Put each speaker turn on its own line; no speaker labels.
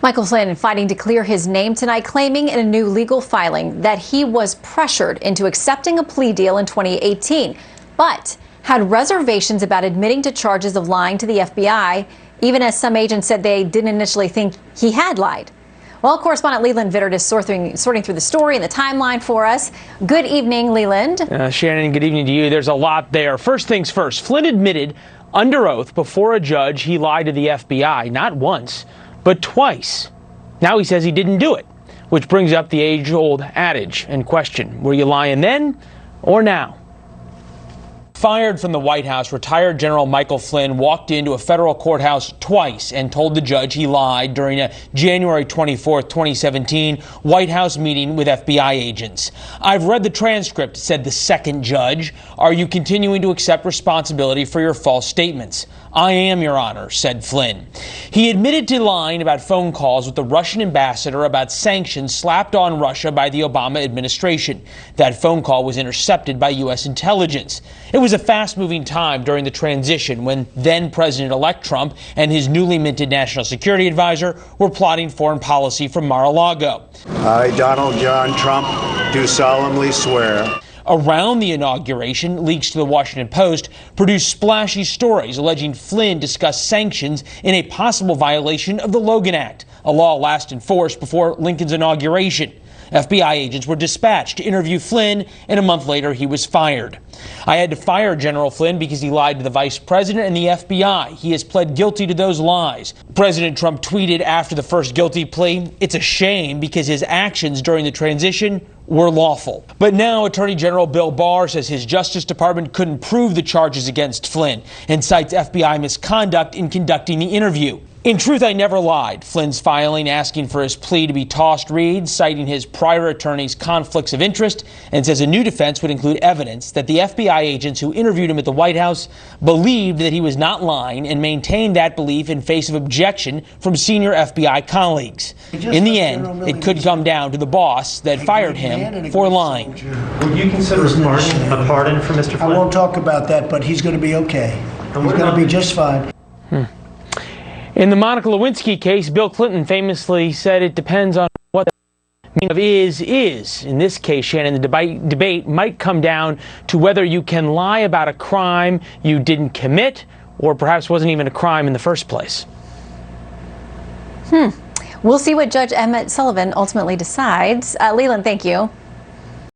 Michael Flynn fighting to clear his name tonight, claiming in a new legal filing that he was pressured into accepting a plea deal in 2018, but had reservations about admitting to charges of lying to the FBI, even as some agents said they didn't initially think he had lied. Well, correspondent Leland Vittert is sorting through the story and the timeline for us. Good evening, Leland.
Shannon, good evening to you. There's a lot there. First things first, Flynn admitted under oath before a judge he lied to the FBI, not once, but twice. Now he says he didn't do it, which brings up the age-old adage and question, were you lying then or now? Fired from the White House, retired General Michael Flynn walked into a federal courthouse twice and told the judge he lied during a January 24, 2017 White House meeting with FBI agents. I've read the transcript, said the second judge. Are you continuing to accept responsibility for your false statements? I am, Your Honor, said Flynn. He admitted to lying about phone calls with the Russian ambassador about sanctions slapped on Russia by the Obama administration. That phone call was intercepted by U.S. intelligence. It was a fast-moving time during the transition when then-President-elect Trump and his newly minted national security advisor were plotting foreign policy from Mar-a-Lago.
I, Donald John Trump, do solemnly swear.
Around the inauguration, leaks to the Washington Post produced splashy stories alleging Flynn discussed sanctions in a possible violation of the Logan Act, a law last in force before Lincoln's inauguration. FBI agents were dispatched to interview Flynn, and a month later he was fired. I had to fire General Flynn because he lied to the vice president and the FBI. He has pled guilty to those lies. President Trump tweeted after the first guilty plea, "It's a shame because his actions during the transition were lawful." But now Attorney General Bill Barr says his Justice Department couldn't prove the charges against Flynn and cites FBI misconduct in conducting the interview. In truth, I never lied, Flynn's filing asking for his plea to be tossed reads, citing his prior attorney's conflicts of interest, and says a new defense would include evidence that the FBI agents who interviewed him at the White House believed that he was not lying and maintained that belief in face of objection from senior FBI colleagues. In the end, it could come down to the boss that fired him for lying.
Would you consider a pardon for Mr. Flynn?
I won't talk about that, but he's going to be okay. He's going to be just fine.
In the Monica Lewinsky case, Bill Clinton famously said it depends on what the meaning of is. In this case, Shannon, the debate might come down to whether you can lie about a crime you didn't commit or perhaps wasn't even a crime in the first place.
We'll see what Judge Emmett Sullivan ultimately decides. Leland, thank you.